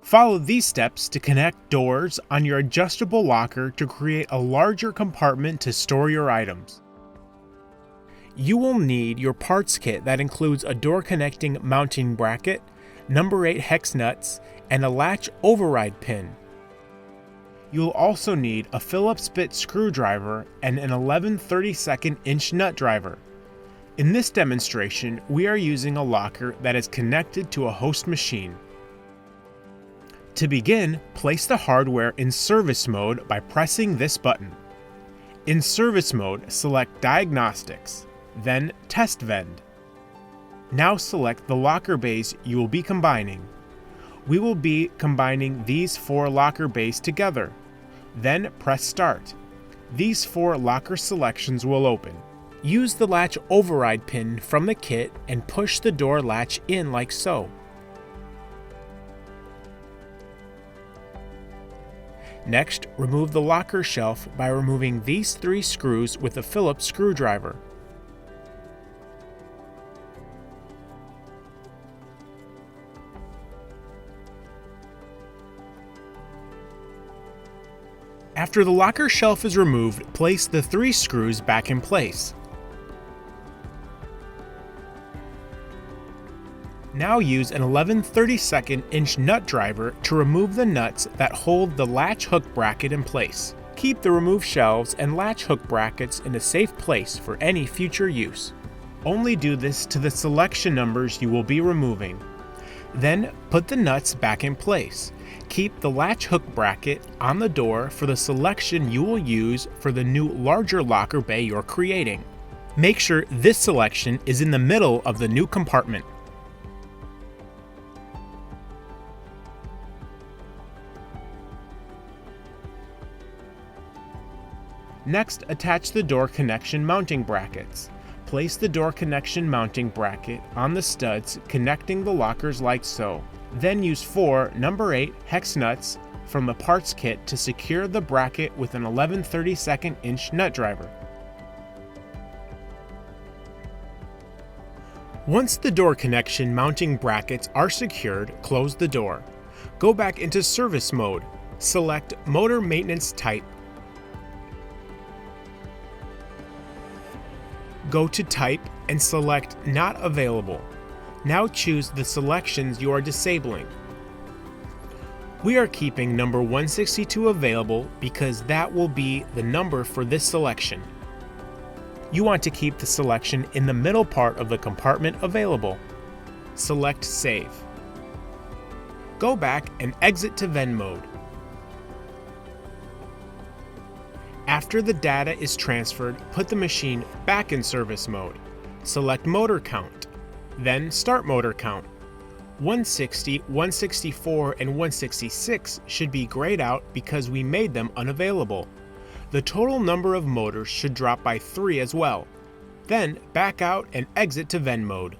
Follow these steps to connect doors on your adjustable locker to create a larger compartment to store your items. You will need your parts kit that includes a door connecting mounting bracket, number 8 hex nuts, and a latch override pin. You'll also need a Phillips bit screwdriver and an 11/32 nut driver. In this demonstration, we are using a locker that is connected to a host machine. To begin, place the hardware in service mode by pressing this button. In service mode, select Diagnostics, then Test Vend. Now select the locker bays you will be combining. We will be combining these 4 locker bays together. Then press Start. These 4 locker selections will open. Use the latch override pin from the kit and push the door latch in like so. Next, remove the locker shelf by removing these 3 screws with a Phillips screwdriver. After the locker shelf is removed, place the 3 screws back in place. Now use an 11/32 nut driver to remove the nuts that hold the latch hook bracket in place. Keep the removed shelves and latch hook brackets in a safe place for any future use. Only do this to the selection numbers you will be removing. Then put the nuts back in place. Keep the latch hook bracket on the door for the selection you will use for the new larger locker bay you're creating. Make sure this selection is in the middle of the new compartment. Next, attach the door connection mounting brackets. Place the door connection mounting bracket on the studs connecting the lockers like so. Then use 4 number 8 hex nuts from the parts kit to secure the bracket with an 11/32 nut driver. Once the door connection mounting brackets are secured, close the door. Go back into service mode. Select Motor Maintenance Type. Go to Type and select Not Available. Now choose the selections you are disabling. We are keeping number 162 available because that will be the number for this selection. You want to keep the selection in the middle part of the compartment available. Select Save. Go back and exit to Vend mode. After the data is transferred, put the machine back in service mode. Select Motor Count, then Start Motor Count. 160, 164, and 166 should be grayed out because we made them unavailable. The total number of motors should drop by 3 as well. Then back out and exit to Vend mode.